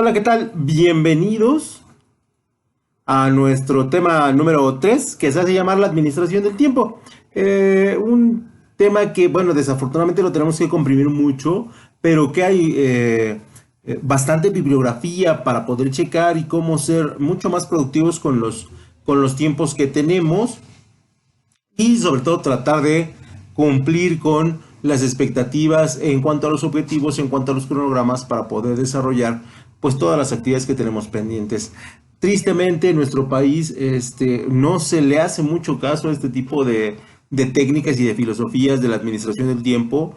Hola, ¿qué tal? Bienvenidos a nuestro tema número 3, que se hace llamar la administración del tiempo. Un tema que, bueno, desafortunadamente lo tenemos que comprimir mucho, pero que hay bastante bibliografía para poder checar y cómo ser mucho más productivos con los tiempos que tenemos y sobre todo tratar de cumplir con las expectativas en cuanto a los objetivos, en cuanto a los cronogramas para poder desarrollar pues todas las actividades que tenemos pendientes. Tristemente en nuestro país no se le hace mucho caso a este tipo de técnicas y de filosofías de la administración del tiempo,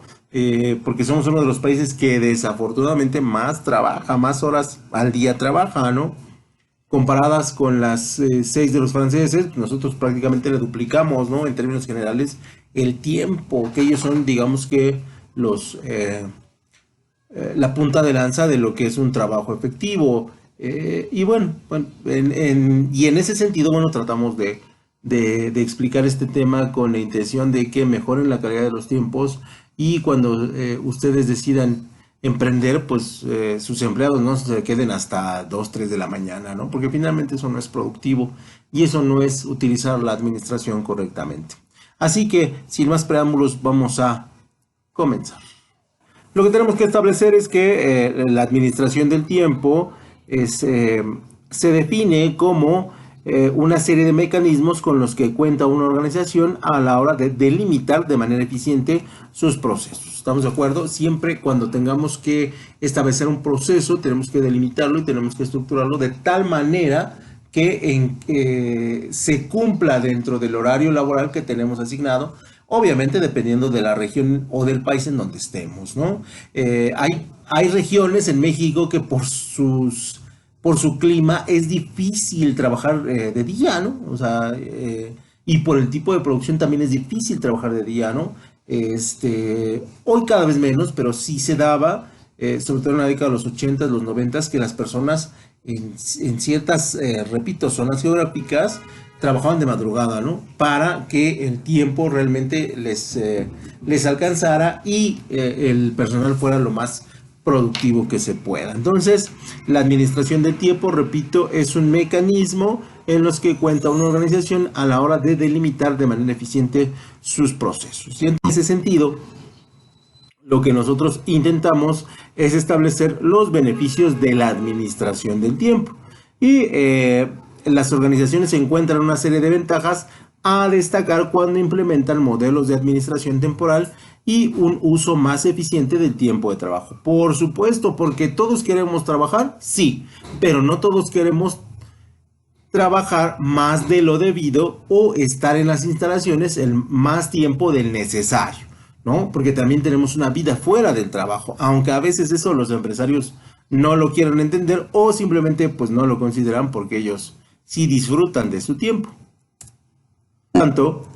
porque somos uno de los países que desafortunadamente más trabaja, más horas al día trabaja, ¿no? Comparadas con las 6 de los franceses, nosotros prácticamente le duplicamos, ¿no? En términos generales, el tiempo, que ellos son, digamos que, la punta de lanza de lo que es un trabajo efectivo. Y bueno, y en ese sentido, bueno, tratamos de explicar este tema con la intención de que mejoren la calidad de los tiempos y cuando ustedes decidan emprender, pues sus empleados no se queden hasta 2 3 de la mañana, ¿no? Porque finalmente eso no es productivo y eso no es utilizar la administración correctamente. Así que, sin más preámbulos, vamos a comenzar. Lo que tenemos que establecer es que la administración del tiempo se define como una serie de mecanismos con los que cuenta una organización a la hora de delimitar de manera eficiente sus procesos. ¿Estamos de acuerdo? Siempre cuando tengamos que establecer un proceso, tenemos que delimitarlo y tenemos que estructurarlo de tal manera que se cumpla dentro del horario laboral que tenemos asignado, obviamente dependiendo de la región o del país en donde estemos, ¿no? Hay regiones en México que por su clima es difícil trabajar de día, ¿no? O sea, y por el tipo de producción también es difícil trabajar de día, ¿no? Hoy cada vez menos, pero sí se daba, sobre todo en la década de los 80, los 90, que las personas en ciertas, repito, zonas geográficas trabajaban de madrugada, ¿no? Para que el tiempo realmente les alcanzara y el personal fuera lo más productivo que se pueda. Entonces, la administración del tiempo, repito, es un mecanismo en los que cuenta una organización a la hora de delimitar de manera eficiente sus procesos. Y en ese sentido, lo que nosotros intentamos es establecer los beneficios de la administración del tiempo. Y las organizaciones encuentran una serie de ventajas a destacar cuando implementan modelos de administración temporal y un uso más eficiente del tiempo de trabajo. Por supuesto, porque todos queremos trabajar, sí, pero no todos queremos trabajar más de lo debido o estar en las instalaciones el más tiempo del necesario, ¿no? Porque también tenemos una vida fuera del trabajo, aunque a veces eso los empresarios no lo quieren entender o simplemente pues no lo consideran porque ellos sí disfrutan de su tiempo. Por tanto,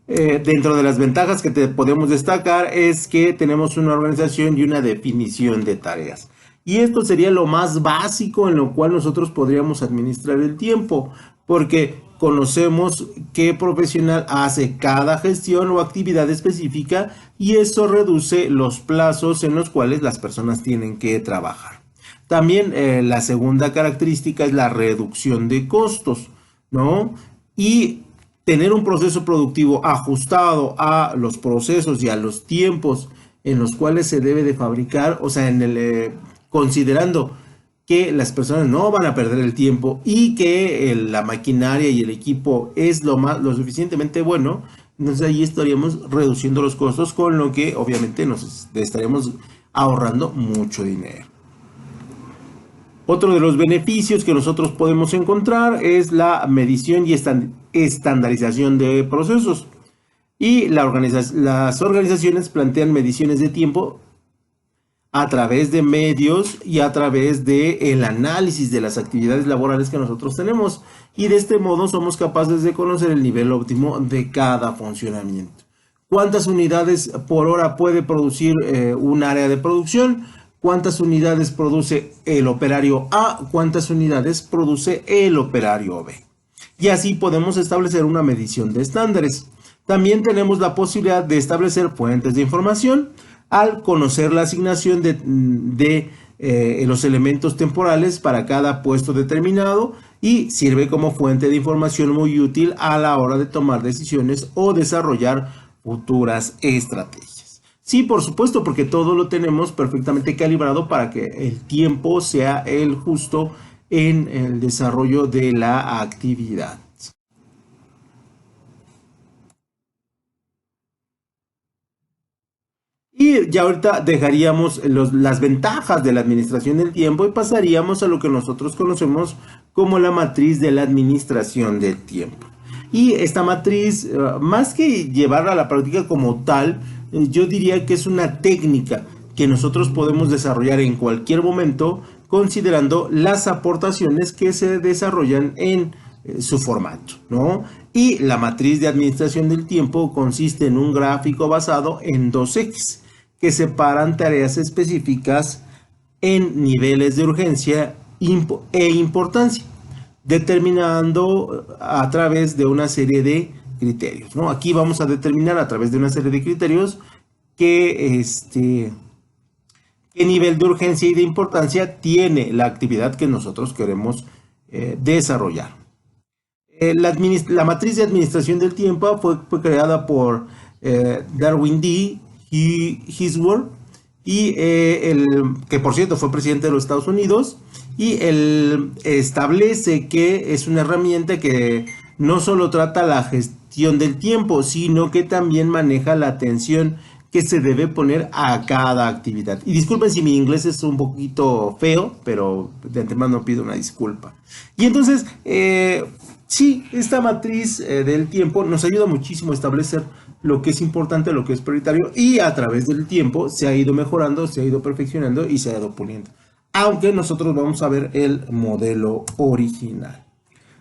dentro de las ventajas que podemos destacar es que tenemos una organización y una definición de tareas. Y esto sería lo más básico en lo cual nosotros podríamos administrar el tiempo, porque conocemos qué profesional hace cada gestión o actividad específica y eso reduce los plazos en los cuales las personas tienen que trabajar. También la segunda característica es la reducción de costos, ¿no? Y tener un proceso productivo ajustado a los procesos y a los tiempos en los cuales se debe de fabricar, o sea, considerando que las personas no van a perder el tiempo y que la maquinaria y el equipo es lo suficientemente bueno, entonces ahí estaríamos reduciendo los costos, con lo que obviamente nos estaríamos ahorrando mucho dinero. Otro de los beneficios que nosotros podemos encontrar es la medición y estandarización de procesos. Y las organizaciones plantean mediciones de tiempo a través de medios y a través del análisis de las actividades laborales que nosotros tenemos. Y de este modo somos capaces de conocer el nivel óptimo de cada funcionamiento. ¿Cuántas unidades por hora puede producir un área de producción? ¿Cuántas unidades produce el operario A? ¿Cuántas unidades produce el operario B? Y así podemos establecer una medición de estándares. También tenemos la posibilidad de establecer fuentes de información al conocer la asignación de los elementos temporales para cada puesto determinado y sirve como fuente de información muy útil a la hora de tomar decisiones o desarrollar futuras estrategias. Sí, por supuesto, porque todo lo tenemos perfectamente calibrado para que el tiempo sea el justo en el desarrollo de la actividad. Y ya ahorita dejaríamos las ventajas de la administración del tiempo y pasaríamos a lo que nosotros conocemos como la matriz de la administración del tiempo. Y esta matriz, más que llevarla a la práctica como tal, yo diría que es una técnica que nosotros podemos desarrollar en cualquier momento, considerando las aportaciones que se desarrollan en su formato, ¿no? Y la matriz de administración del tiempo consiste en un gráfico basado en dos ejes que separan tareas específicas en niveles de urgencia e importancia, determinando a través de una serie de criterios, ¿no? Aquí vamos a determinar a través de una serie de criterios qué nivel de urgencia y de importancia tiene la actividad que nosotros queremos desarrollar. La matriz de administración del tiempo fue creada por Darwin D. Hisworth, y que por cierto fue presidente de los Estados Unidos, y él establece que es una herramienta que no solo trata la gestión del tiempo, sino que también maneja la atención que se debe poner a cada actividad. Y disculpen si mi inglés es un poquito feo, pero de antemano pido una disculpa. Y entonces, sí, esta matriz del tiempo nos ayuda muchísimo a establecer lo que es importante, lo que es prioritario, y a través del tiempo se ha ido mejorando, se ha ido perfeccionando y se ha ido puliendo. Aunque nosotros vamos a ver el modelo original.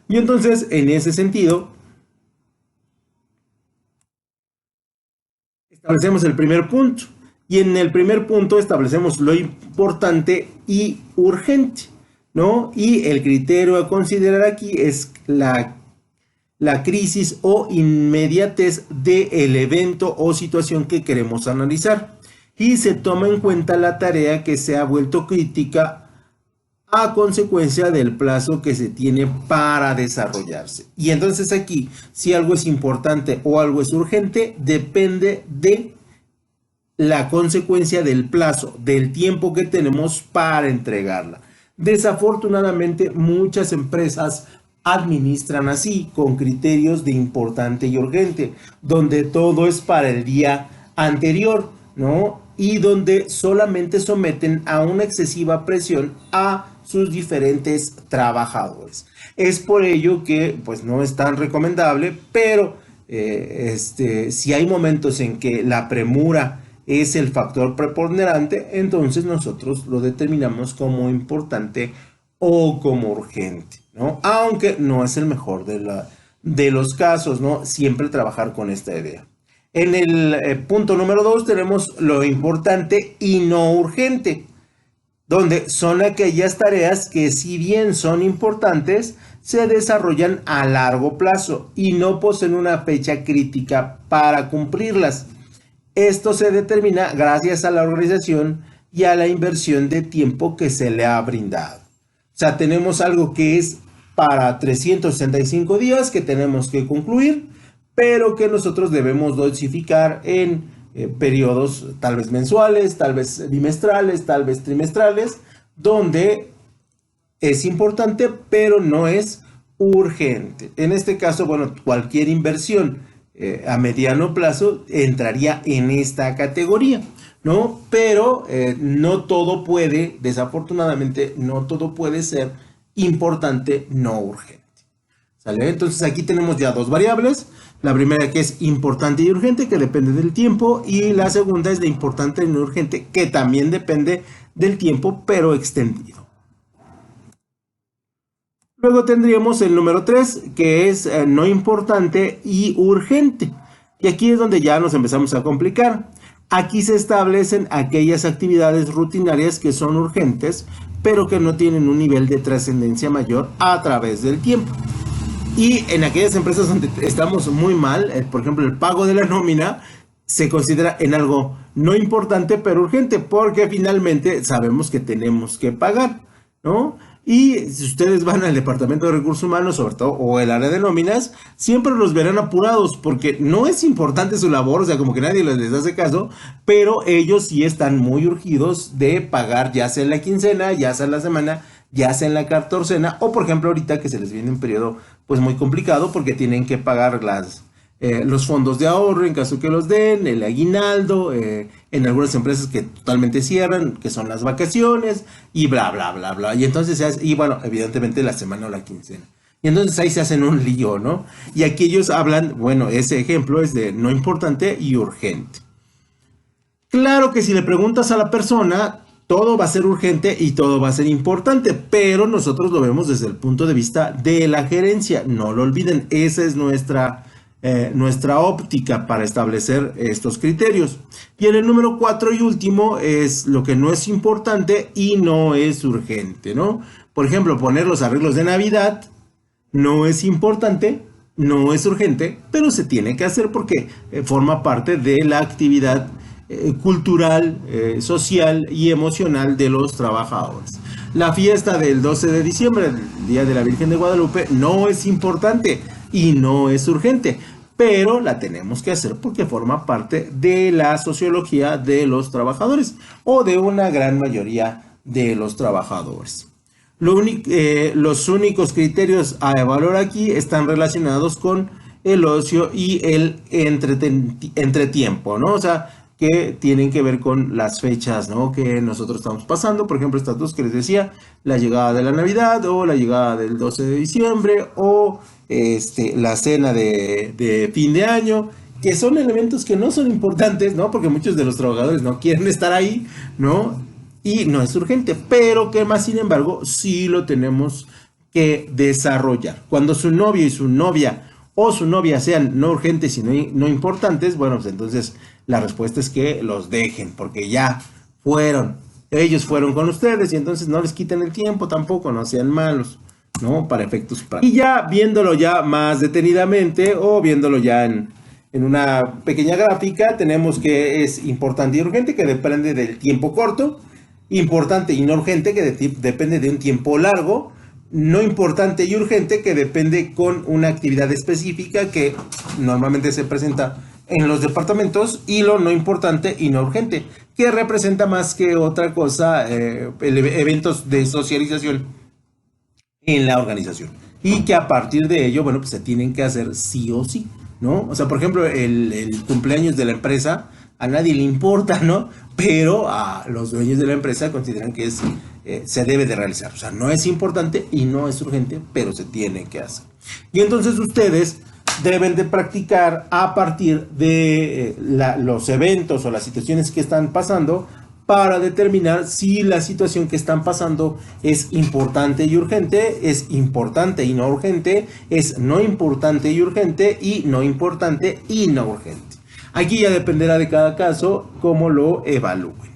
Y entonces, en ese sentido, establecemos el primer punto. Y en el primer punto establecemos lo importante y urgente, ¿no? Y el criterio a considerar aquí es la crisis o inmediatez del evento o situación que queremos analizar. Y se toma en cuenta la tarea que se ha vuelto crítica a consecuencia del plazo que se tiene para desarrollarse. Y entonces aquí, si algo es importante o algo es urgente, depende de la consecuencia del plazo, del tiempo que tenemos para entregarla. Desafortunadamente, muchas empresas administran así, con criterios de importante y urgente, donde todo es para el día anterior, ¿no? Y donde solamente someten a una excesiva presión a sus diferentes trabajadores. Es por ello que pues no es tan recomendable, pero si hay momentos en que la premura es el factor preponderante, entonces nosotros lo determinamos como importante o como urgente, ¿no? Aunque no es el mejor de los casos, ¿no? Siempre trabajar con esta idea. En el punto número 2 tenemos lo importante y no urgente, donde son aquellas tareas que, si bien son importantes, se desarrollan a largo plazo y no poseen una fecha crítica para cumplirlas. Esto se determina gracias a la organización y a la inversión de tiempo que se le ha brindado. O sea, tenemos algo que es para 365 días que tenemos que concluir, pero que nosotros debemos dosificar en periodos tal vez mensuales, tal vez bimestrales, tal vez trimestrales, donde es importante, pero no es urgente. En este caso, bueno, cualquier inversión a mediano plazo entraría en esta categoría, ¿no? Pero no todo puede, desafortunadamente, no todo puede ser importante, no urgente. ¿Sale? Entonces aquí tenemos ya dos variables. La primera, que es importante y urgente, que depende del tiempo, y la segunda es de importante y no urgente, que también depende del tiempo, pero extendido. Luego tendríamos el número 3, que es no importante y urgente. Y aquí es donde ya nos empezamos a complicar. Aquí se establecen aquellas actividades rutinarias que son urgentes, pero que no tienen un nivel de trascendencia mayor a través del tiempo. Y en aquellas empresas donde estamos muy mal, por ejemplo, el pago de la nómina, se considera en algo no importante pero urgente, porque finalmente sabemos que tenemos que pagar, ¿no? Y si ustedes van al departamento de recursos humanos, sobre todo, o el área de nóminas, siempre los verán apurados, porque no es importante su labor, o sea, como que nadie les hace caso, pero ellos sí están muy urgidos de pagar, ya sea en la quincena, ya sea en la semana, ya sea en la catorcena, o por ejemplo ahorita que se les viene un periodo pues muy complicado, porque tienen que pagar los fondos de ahorro en caso que los den, el aguinaldo, en algunas empresas que totalmente cierran, que son las vacaciones, y bla, bla, bla, bla. Y entonces y bueno, evidentemente la semana o la quincena. Y entonces ahí se hacen un lío, ¿no? Y aquí ellos hablan, bueno, ese ejemplo es de no importante y urgente. Claro que si le preguntas a la persona, todo va a ser urgente y todo va a ser importante, pero nosotros lo vemos desde el punto de vista de la gerencia. No lo olviden, esa es nuestra óptica para establecer estos criterios. Y en el número 4 y último es lo que no es importante y no es urgente, ¿no? Por ejemplo, poner los arreglos de Navidad no es importante, no es urgente, pero se tiene que hacer porque forma parte de la actividad cultural, social y emocional de los trabajadores. La fiesta del 12 de diciembre, el Día de la Virgen de Guadalupe, no es importante y no es urgente, pero la tenemos que hacer porque forma parte de la sociología de los trabajadores o de una gran mayoría de los trabajadores. Los únicos criterios a evaluar aquí están relacionados con el ocio y el entretiempo, ¿no? O sea, que tienen que ver con las fechas, ¿no? Que nosotros estamos pasando. Por ejemplo, estas dos que les decía, la llegada de la Navidad o la llegada del 12 de diciembre o la cena de fin de año, que son elementos que no son importantes, ¿no? Porque muchos de los trabajadores no quieren estar ahí, ¿no? Y no es urgente, pero que más sin embargo sí lo tenemos que desarrollar. Cuando su novio y su novia o su novia sean no urgentes y no importantes, bueno, pues entonces la respuesta es que los dejen, porque ya ellos fueron con ustedes y entonces no les quiten el tiempo tampoco, no sean malos, ¿no? Para efectos prácticos. Y ya viéndolo ya más detenidamente o viéndolo ya en una pequeña gráfica, tenemos que es importante y urgente, que depende del tiempo corto, importante y no urgente, que depende de un tiempo largo, no importante y urgente, que depende con una actividad específica que normalmente se presenta en los departamentos, y lo no importante y no urgente, que representa más que otra cosa eventos de socialización en la organización, y que a partir de ello, bueno, pues se tienen que hacer sí o sí, ¿no? O sea, por ejemplo, el cumpleaños de la empresa a nadie le importa, ¿no? Pero a los dueños de la empresa consideran que se debe de realizar. O sea, no es importante y no es urgente, pero se tiene que hacer. Y entonces ustedes deben de practicar a partir de los eventos o las situaciones que están pasando para determinar si la situación que están pasando es importante y urgente, es importante y no urgente, es no importante y urgente y no importante y no urgente. Aquí ya dependerá de cada caso cómo lo evalúen.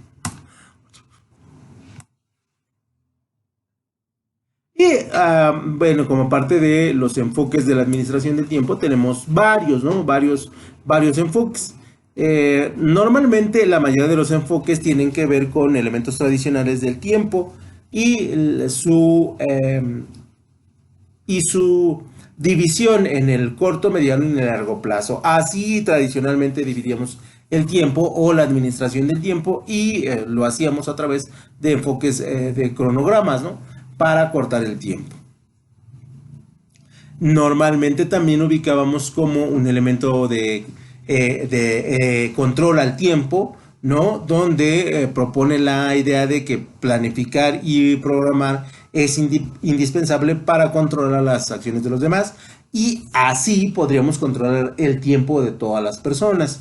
Y bueno, como parte de los enfoques de la administración del tiempo, tenemos varios, ¿no? Varios enfoques. Normalmente la mayoría de los enfoques tienen que ver con elementos tradicionales del tiempo y su división en el corto, mediano y en el largo plazo. Así tradicionalmente dividíamos el tiempo o la administración del tiempo, y lo hacíamos a través de enfoques de cronogramas, ¿no? Para cortar el tiempo. Normalmente también ubicábamos como un elemento de control al tiempo, ¿no? Donde propone la idea de que planificar y programar es indispensable para controlar las acciones de los demás, y así podríamos controlar el tiempo de todas las personas.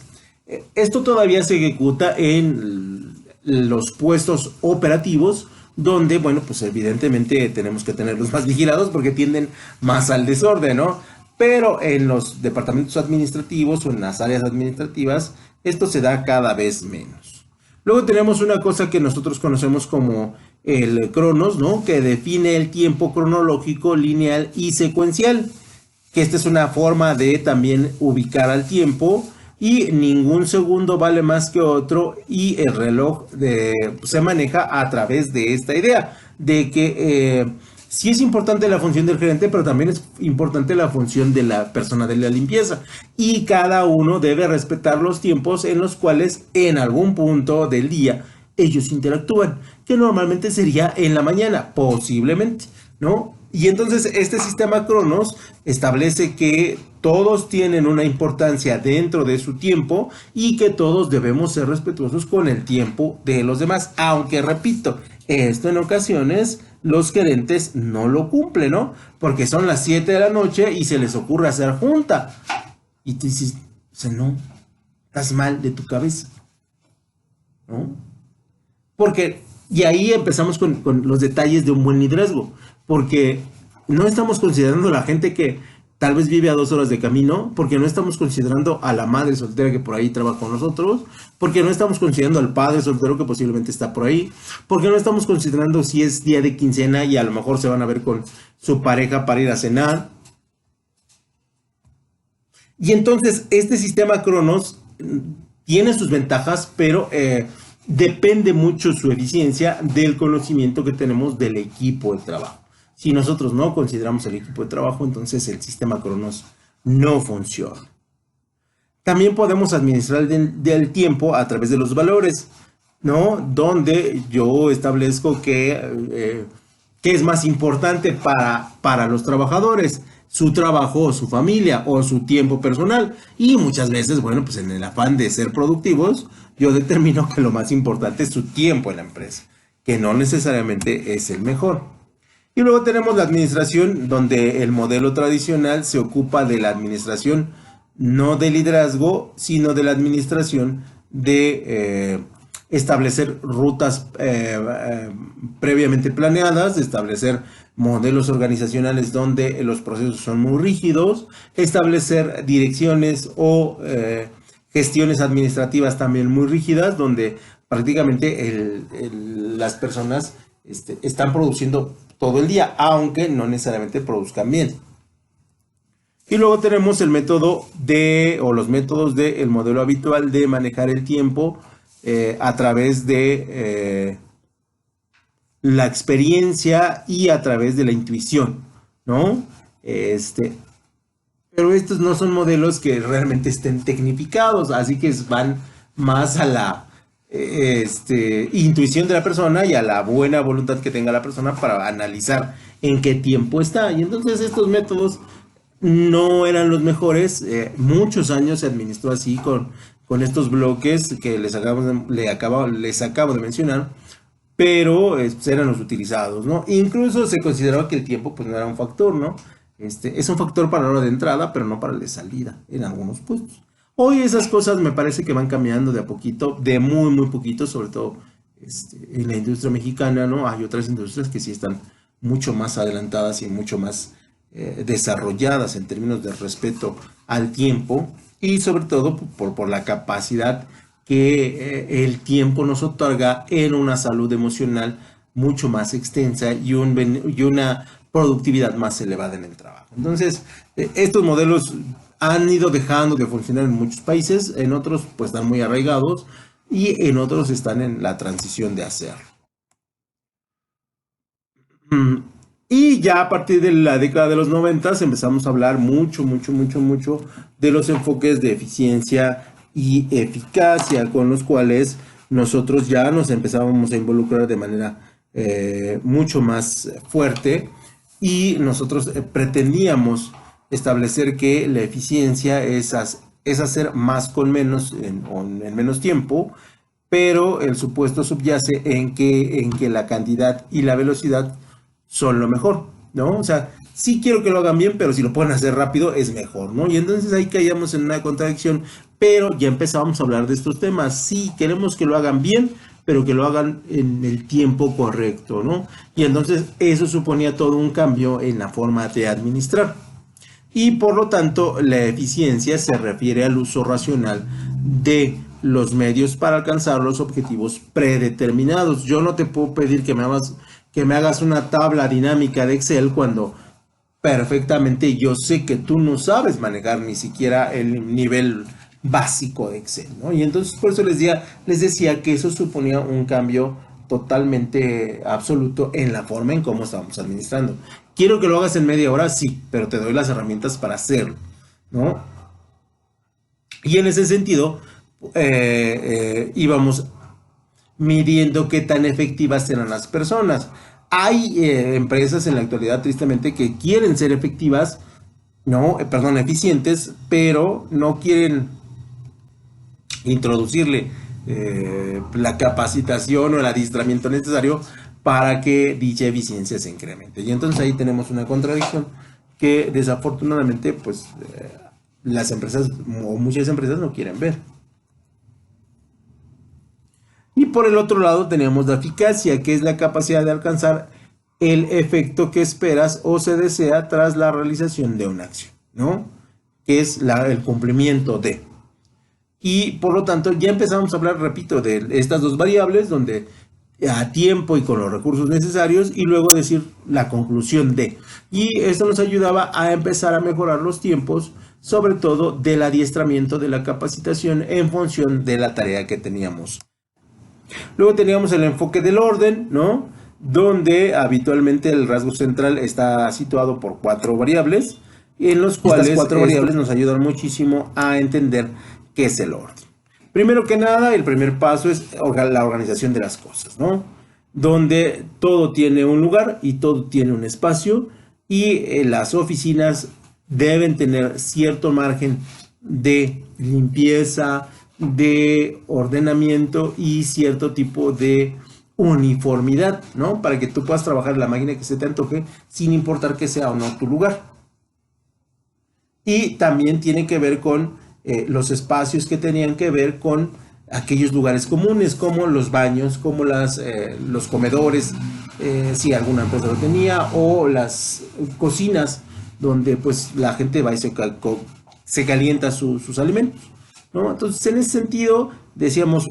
Esto todavía se ejecuta en los puestos operativos, donde, bueno, pues evidentemente tenemos que tenerlos más vigilados porque tienden más al desorden, ¿no? Pero en los departamentos administrativos o en las áreas administrativas, esto se da cada vez menos. Luego tenemos una cosa que nosotros conocemos como el cronos, ¿no? Que define el tiempo cronológico, lineal y secuencial. Que esta es una forma de también ubicar al tiempo y ningún segundo vale más que otro, y el reloj se maneja a través de esta idea de que sí es importante la función del gerente, pero también es importante la función de la persona de la limpieza, y cada uno debe respetar los tiempos en los cuales en algún punto del día ellos interactúan, que normalmente sería en la mañana, posiblemente, ¿no? Y entonces este sistema Cronos establece que todos tienen una importancia dentro de su tiempo y que todos debemos ser respetuosos con el tiempo de los demás, aunque repito, esto en ocasiones los gerentes no lo cumplen, ¿no? Porque son las 7 de la noche y se les ocurre hacer junta. Y tú dices, o sea, no, estás mal de tu cabeza, ¿no? Porque, y ahí empezamos con los detalles de un buen liderazgo, porque no estamos considerando a la gente que tal vez vive a 2 horas de camino, porque no estamos considerando a la madre soltera que por ahí trabaja con nosotros, porque no estamos considerando al padre soltero que posiblemente está por ahí, porque no estamos considerando si es día de quincena y a lo mejor se van a ver con su pareja para ir a cenar. Y entonces este sistema Cronos tiene sus ventajas, pero depende mucho su eficiencia del conocimiento que tenemos del equipo de trabajo. Si nosotros no consideramos el equipo de trabajo, entonces el sistema Cronos no funciona. También podemos administrar del tiempo a través de los valores, ¿no? Donde yo establezco qué es más importante para los trabajadores, su trabajo o su familia o su tiempo personal. Y muchas veces, bueno, pues en el afán de ser productivos, yo determino que lo más importante es su tiempo en la empresa, que no necesariamente es el mejor. Y luego tenemos la administración, donde el modelo tradicional se ocupa de la administración, no de liderazgo, sino de la administración de establecer rutas previamente planeadas, de establecer modelos organizacionales donde los procesos son muy rígidos, establecer direcciones o gestiones administrativas también muy rígidas, donde prácticamente las personas están produciendo todo el día, aunque no necesariamente produzcan bien. Y luego tenemos el método o los métodos del modelo habitual de manejar el tiempo a través de la experiencia y a través de la intuición, ¿no? Pero estos no son modelos que realmente estén tecnificados, así que van más a la intuición de la persona y a la buena voluntad que tenga la persona para analizar en qué tiempo está. Y entonces estos métodos no eran los mejores. Muchos años se administró así con estos bloques que les acabo de mencionar, pero eran los utilizados, ¿no? Incluso se consideraba que el tiempo pues no era un factor, ¿no? Es un factor para la hora de entrada, pero no para la de salida en algunos puestos. Hoy esas cosas me parece que van cambiando de a poquito, de muy, muy poquito, sobre todo en la industria mexicana, ¿no? Hay otras industrias que sí están mucho más adelantadas y mucho más desarrolladas en términos de respeto al tiempo y sobre todo por la capacidad que el tiempo nos otorga en una salud emocional mucho más extensa y una productividad más elevada en el trabajo. Entonces, estos modelos han ido dejando de funcionar en muchos países, en otros pues están muy arraigados y en otros están en la transición de hacerlo. Y ya a partir de la década de los 90 empezamos a hablar mucho de los enfoques de eficiencia y eficacia con los cuales nosotros ya nos empezábamos a involucrar de manera mucho más fuerte y nosotros pretendíamos establecer que la eficiencia es hacer más con menos en menos tiempo, pero el supuesto subyace en que la cantidad y la velocidad son lo mejor, ¿no? O sea, sí quiero que lo hagan bien, pero si lo pueden hacer rápido es mejor, ¿no? Y entonces ahí caíamos en una contradicción, pero ya empezábamos a hablar de estos temas. Sí, queremos que lo hagan bien, pero que lo hagan en el tiempo correcto, ¿no? Y entonces eso suponía todo un cambio en la forma de administrar. Y por lo tanto, la eficiencia se refiere al uso racional de los medios para alcanzar los objetivos predeterminados. Yo no te puedo pedir que me hagas una tabla dinámica de Excel cuando perfectamente yo sé que tú no sabes manejar ni siquiera el nivel básico de Excel, ¿no? Y entonces por eso les decía que eso suponía un cambio totalmente absoluto en la forma en cómo estábamos administrando. Quiero que lo hagas en media hora, sí, pero te doy las herramientas para hacerlo, ¿no? Y en ese sentido, íbamos midiendo qué tan efectivas eran las personas. Hay empresas en la actualidad, tristemente, que quieren ser efectivas, no, perdón, eficientes, pero no quieren introducirle la capacitación o el adiestramiento necesario para que dicha eficiencia se incremente. Y entonces ahí tenemos una contradicción que desafortunadamente pues las empresas o muchas empresas no quieren ver. Y por el otro lado tenemos la eficacia, que es la capacidad de alcanzar el efecto que esperas o se desea tras la realización de una acción, ¿no? Que es el cumplimiento de. Y por lo tanto ya empezamos a hablar, repito, de estas dos variables donde a tiempo y con los recursos necesarios y luego decir la conclusión de. Y esto nos ayudaba a empezar a mejorar los tiempos, sobre todo del adiestramiento, de la capacitación en función de la tarea que teníamos. Luego teníamos el enfoque del orden, ¿no? Donde habitualmente el rasgo central está situado por 4 variables, en los cuales estas 4 variables nos ayudan muchísimo a entender qué es el orden. Primero que nada, el primer paso es la organización de las cosas, ¿no? Donde todo tiene un lugar y todo tiene un espacio y las oficinas deben tener cierto margen de limpieza, de ordenamiento y cierto tipo de uniformidad, ¿no? Para que tú puedas trabajar en la máquina que se te antoje sin importar que sea o no tu lugar. Y también tiene que ver con los espacios que tenían que ver con aquellos lugares comunes como los baños, como los comedores, si alguna empresa lo tenía, o las cocinas donde pues la gente va y se calienta sus alimentos, ¿no? Entonces en ese sentido decíamos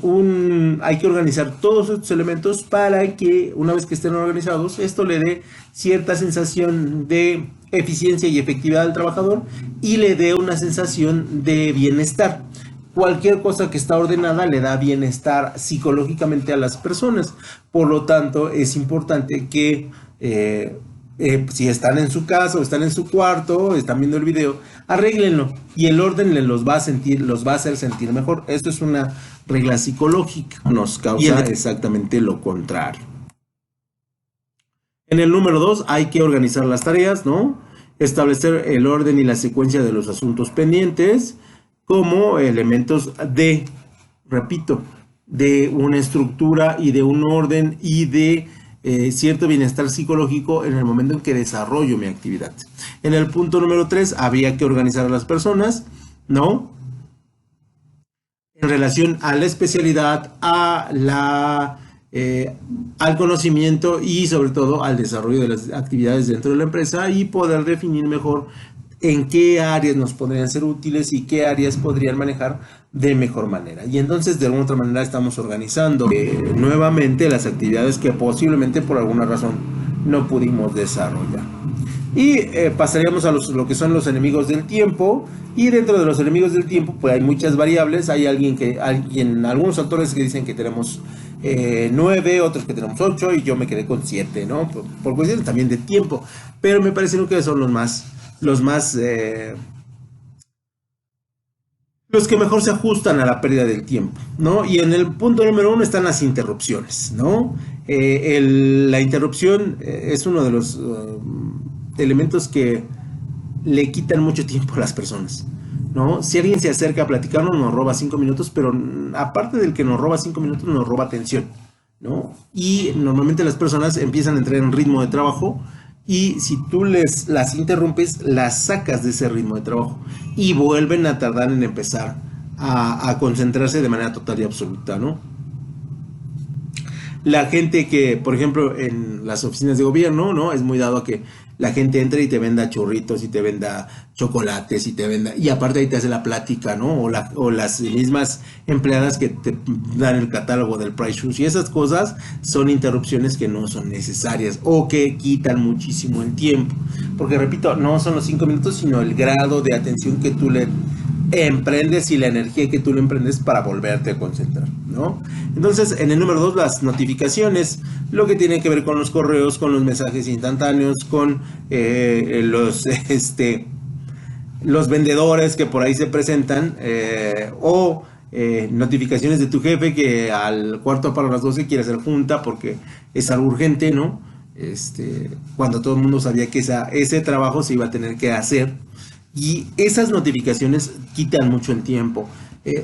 hay que organizar todos estos elementos para que una vez que estén organizados esto le dé cierta sensación de eficiencia y efectividad al trabajador y le dé una sensación de bienestar. Cualquier cosa que está ordenada le da bienestar psicológicamente a las personas. Por lo tanto, es importante que si están en su casa o están en su cuarto, están viendo el video, arréglenlo y el orden los va a hacer sentir mejor. Esto es una regla psicológica, nos causa exactamente lo contrario. En el número 2 hay que organizar las tareas, ¿no? Establecer el orden y la secuencia de los asuntos pendientes como elementos repito, de una estructura y de un orden y de cierto bienestar psicológico en el momento en que desarrollo mi actividad. En el punto número 3 habría que organizar a las personas, ¿no? En relación a la especialidad, al conocimiento y sobre todo al desarrollo de las actividades dentro de la empresa y poder definir mejor en qué áreas nos podrían ser útiles y qué áreas podrían manejar de mejor manera. Y entonces de alguna otra manera estamos organizando nuevamente las actividades que posiblemente por alguna razón no pudimos desarrollar. Y pasaríamos a lo que son los enemigos del tiempo. Y dentro de los enemigos del tiempo pues hay muchas variables. Hay algunos autores que dicen que tenemos 9, otros que tenemos 8 y yo me quedé con 7, ¿no? Por cuestiones también de tiempo. Pero me parecieron que son los que mejor se ajustan a la pérdida del tiempo, ¿no? Y en el punto número 1 están las interrupciones, ¿no? La interrupción es uno de los elementos que le quitan mucho tiempo a las personas, ¿no? Si alguien se acerca a platicarnos, nos roba 5 minutos, pero aparte del que nos roba 5 minutos, nos roba atención, ¿no? Y normalmente las personas empiezan a entrar en ritmo de trabajo y si tú las interrumpes, las sacas de ese ritmo de trabajo y vuelven a tardar en empezar a concentrarse de manera total y absoluta, ¿no? La gente que, por ejemplo, en las oficinas de gobierno, ¿no? Es muy dado a que la gente entre y te venda churritos y te venda chocolates y aparte ahí te hace la plática, ¿no? O las mismas empleadas que te dan el catálogo del Price Shoes y esas cosas son interrupciones que no son necesarias o que quitan muchísimo el tiempo. Porque repito, no son los 5 minutos, sino el grado de atención que tú le emprendes y la energía que tú le emprendes para volverte a concentrar, ¿no? Entonces, en el número 2, las notificaciones, lo que tiene que ver con los correos, con los mensajes instantáneos, con los vendedores que por ahí se presentan, o notificaciones de tu jefe que al cuarto para las 12 quiere hacer junta porque es algo urgente, ¿no? Cuando todo el mundo sabía que ese trabajo se iba a tener que hacer. Y esas notificaciones quitan mucho el tiempo.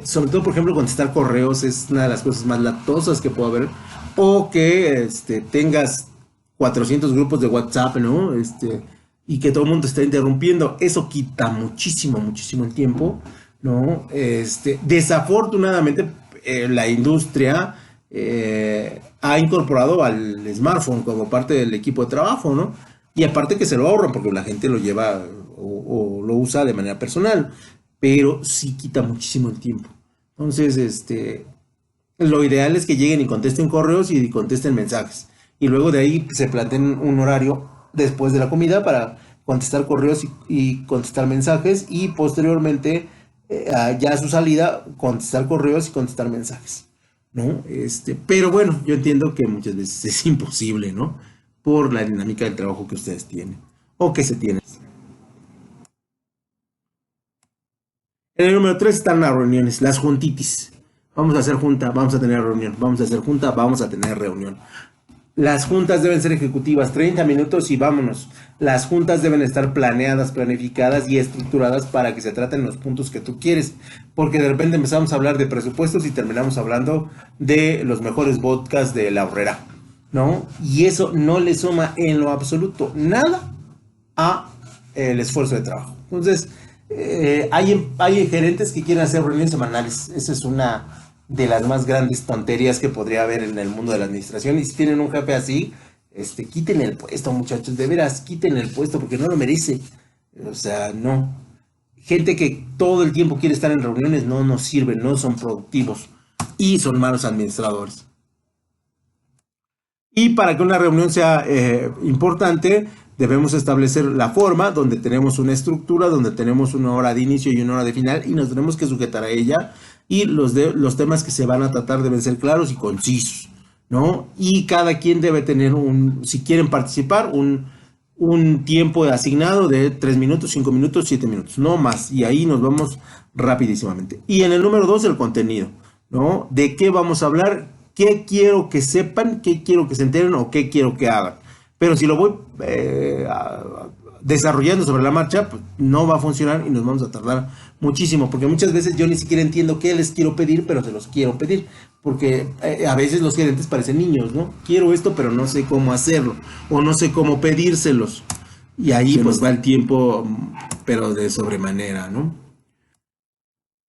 Sobre todo, por ejemplo, contestar correos es una de las cosas más latosas que puedo haber. O que tengas 400 grupos de WhatsApp, ¿no? Y que todo el mundo está interrumpiendo. Eso quita muchísimo, muchísimo el tiempo, ¿no? Desafortunadamente, la industria ha incorporado al smartphone como parte del equipo de trabajo, ¿no? Y aparte que se lo ahorran porque la gente lo lleva o lo usa de manera personal, pero sí quita muchísimo el tiempo. Entonces, lo ideal es que lleguen y contesten correos y contesten mensajes. Y luego de ahí se planteen un horario después de la comida para contestar correos y contestar mensajes y posteriormente, ya a su salida, contestar correos y contestar mensajes, ¿no? Pero bueno, yo entiendo que muchas veces es imposible, ¿no? Por la dinámica del trabajo que ustedes tienen o que se tienen. En el número 3 están las reuniones, las juntitis. Vamos a hacer junta, vamos a tener reunión, vamos a hacer junta, vamos a tener reunión. Las juntas deben ser ejecutivas, 30 minutos y vámonos. Las juntas deben estar planeadas, planificadas y estructuradas para que se traten los puntos que tú quieres. Porque de repente empezamos a hablar de presupuestos y terminamos hablando de los mejores podcasts de la horrera, ¿no? Y eso no le suma en lo absoluto nada a el esfuerzo de trabajo. Entonces, hay gerentes que quieren hacer reuniones semanales. Esa es una de las más grandes tonterías que podría haber en el mundo de la administración. Y si tienen un jefe así, quiten el puesto, muchachos, de veras, quiten el puesto porque no lo merece. O sea, no. Gente que todo el tiempo quiere estar en reuniones no nos sirven, no son productivos y son malos administradores. Y para que una reunión sea importante, debemos establecer la forma, donde tenemos una estructura, donde tenemos una hora de inicio y una hora de final, y nos tenemos que sujetar a ella. Y los temas que se van a tratar deben ser claros y concisos, ¿no? Y cada quien debe tener si quieren participar, un tiempo asignado de 3 minutos, 5 minutos, 7 minutos, no más. Y ahí nos vamos rapidísimamente. Y en el número 2, el contenido, ¿no? ¿De qué vamos a hablar? ¿Qué quiero que sepan? ¿Qué quiero que se enteren? ¿O qué quiero que hagan? Pero si lo voy desarrollando sobre la marcha, pues no va a funcionar y nos vamos a tardar muchísimo, porque muchas veces yo ni siquiera entiendo qué les quiero pedir, pero se los quiero pedir, porque a veces los gerentes parecen niños, ¿no? Quiero esto, pero no sé cómo hacerlo, o no sé cómo pedírselos, y ahí pues va el tiempo, pero de sobremanera, ¿no?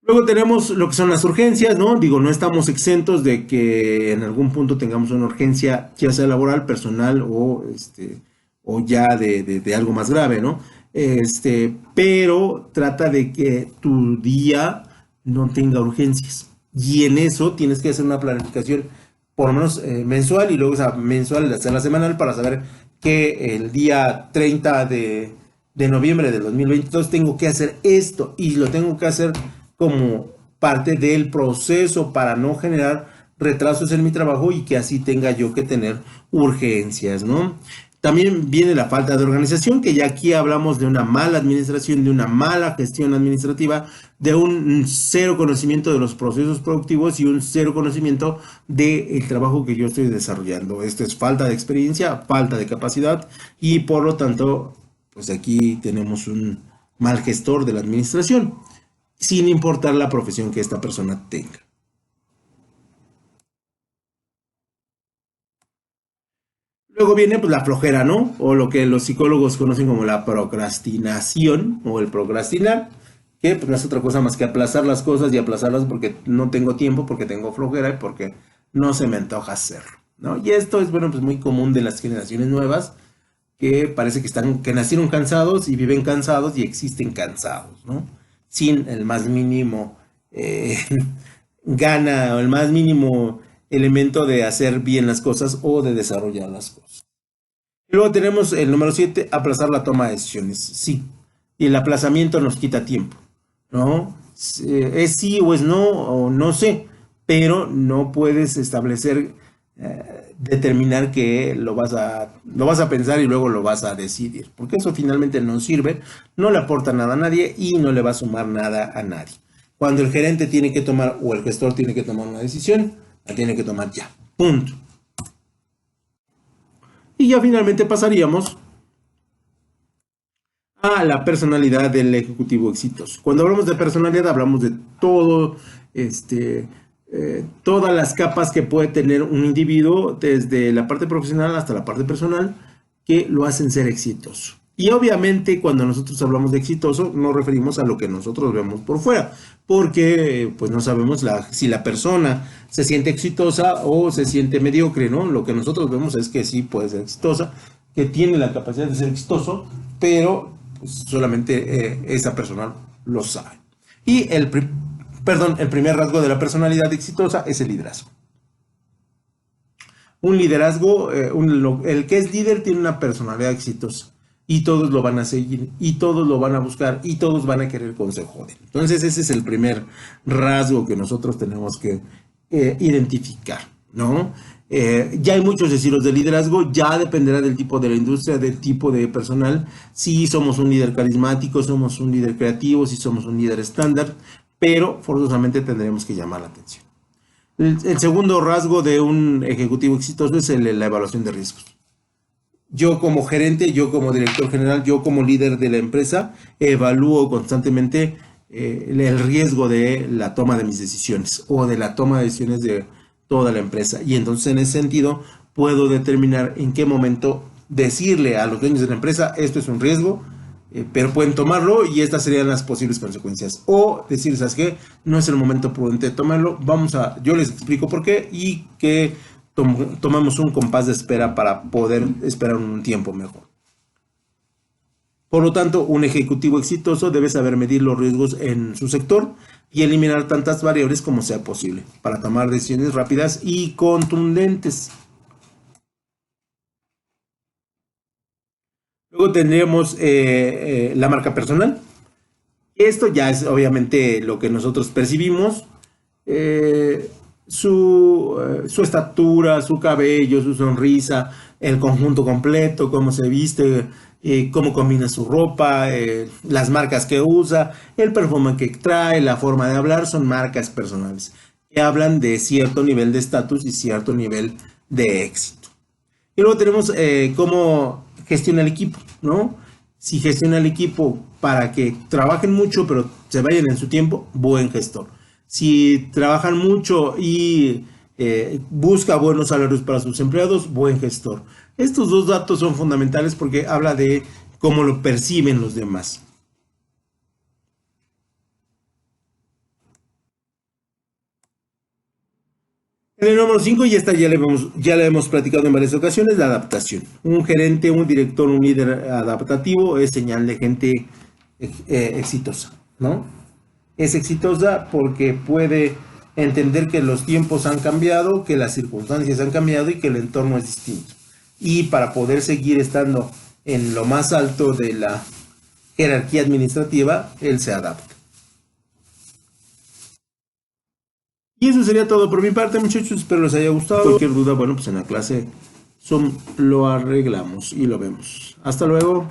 Luego tenemos lo que son las urgencias, ¿no? Digo, no estamos exentos de que en algún punto tengamos una urgencia, ya sea laboral, personal o ya de algo más grave, ¿no? Pero trata de que tu día no tenga urgencias. Y en eso tienes que hacer una planificación, por lo menos mensual, y luego esa mensual hacerla semanal para saber que el día 30 de noviembre del 2022 tengo que hacer esto y lo tengo que hacer como parte del proceso para no generar retrasos en mi trabajo y que así tenga yo que tener urgencias, ¿no? También viene la falta de organización, que ya aquí hablamos de una mala administración, de una mala gestión administrativa, de un cero conocimiento de los procesos productivos y un cero conocimiento del trabajo que yo estoy desarrollando. Esto es falta de experiencia, falta de capacidad y por lo tanto, pues aquí tenemos un mal gestor de la administración, sin importar la profesión que esta persona tenga. Luego viene pues la flojera, ¿no? O lo que los psicólogos conocen como la procrastinación o el procrastinar, que pues no es otra cosa más que aplazar las cosas y aplazarlas porque no tengo tiempo, porque tengo flojera y porque no se me antoja hacerlo, ¿no? Y esto es, bueno, pues muy común de las generaciones nuevas que parece que nacieron cansados y viven cansados y existen cansados, ¿no? Sin el más mínimo eh, gana o el más mínimo elemento de hacer bien las cosas o de desarrollar las cosas. Y luego tenemos el número 7, aplazar la toma de decisiones. Sí, y el aplazamiento nos quita tiempo, ¿no? es sí o es no, o no sé, pero no puedes establecer, determinar que lo vas a pensar y luego lo vas a decidir, porque eso finalmente no sirve, no le aporta nada a nadie y no le va a sumar nada a nadie. Cuando el gerente tiene que tomar o el gestor tiene que tomar una decisión, la tiene que tomar ya. Punto. Y ya finalmente pasaríamos a la personalidad del ejecutivo exitoso. Cuando hablamos de personalidad, hablamos de todo, todas las capas que puede tener un individuo, desde la parte profesional hasta la parte personal, que lo hacen ser exitoso. Y obviamente cuando nosotros hablamos de exitoso, nos referimos a lo que nosotros vemos por fuera, porque pues no sabemos si la persona se siente exitosa o se siente mediocre, ¿no? Lo que nosotros vemos es que sí puede ser exitosa, que tiene la capacidad de ser exitoso, pero pues, solamente esa persona lo sabe. Y el primer rasgo de la personalidad exitosa es el liderazgo. Un liderazgo, el que es líder tiene una personalidad exitosa y todos lo van a seguir y todos lo van a buscar y todos van a querer consejo de él. Entonces ese es el primer rasgo que nosotros tenemos que identificar, ¿no? Ya hay muchos estilos de liderazgo, ya dependerá del tipo de la industria, del tipo de personal, si somos un líder carismático, somos un líder creativo, si somos un líder estándar, pero forzosamente tendremos que llamar la atención. El segundo rasgo de un ejecutivo exitoso es la evaluación de riesgos. Yo como gerente, yo como director general, yo como líder de la empresa, evalúo constantemente el riesgo de la toma de mis decisiones o de la toma de decisiones de toda la empresa. Y entonces en ese sentido puedo determinar en qué momento decirle a los dueños de la empresa, esto es un riesgo, pero pueden tomarlo y estas serían las posibles consecuencias. O decirles, ¿sabes qué? No es el momento prudente de tomarlo, yo les explico por qué y que tomamos un compás de espera para poder esperar un tiempo mejor. Por lo tanto, un ejecutivo exitoso debe saber medir los riesgos en su sector y eliminar tantas variables como sea posible para tomar decisiones rápidas y contundentes. Luego tendríamos la marca personal. Esto ya es obviamente lo que nosotros percibimos. Su estatura, su cabello, su sonrisa, el conjunto completo, cómo se viste, cómo combina su ropa, las marcas que usa, el perfume que trae, la forma de hablar, son marcas personales que hablan de cierto nivel de estatus y cierto nivel de éxito. Y luego tenemos cómo gestiona el equipo, ¿no? Si gestiona el equipo para que trabajen mucho pero se vayan en su tiempo, buen gestor. Si trabajan mucho y busca buenos salarios para sus empleados, buen gestor. Estos dos datos son fundamentales porque habla de cómo lo perciben los demás. En el número 5, y esta ya la hemos platicado en varias ocasiones, la adaptación. Un gerente, un director, un líder adaptativo es señal de gente exitosa, ¿no? Es exitosa porque puede entender que los tiempos han cambiado, que las circunstancias han cambiado y que el entorno es distinto. Y para poder seguir estando en lo más alto de la jerarquía administrativa, él se adapta. Y eso sería todo por mi parte, muchachos. Espero les haya gustado. Cualquier duda, bueno, pues en la clase lo arreglamos y lo vemos. Hasta luego.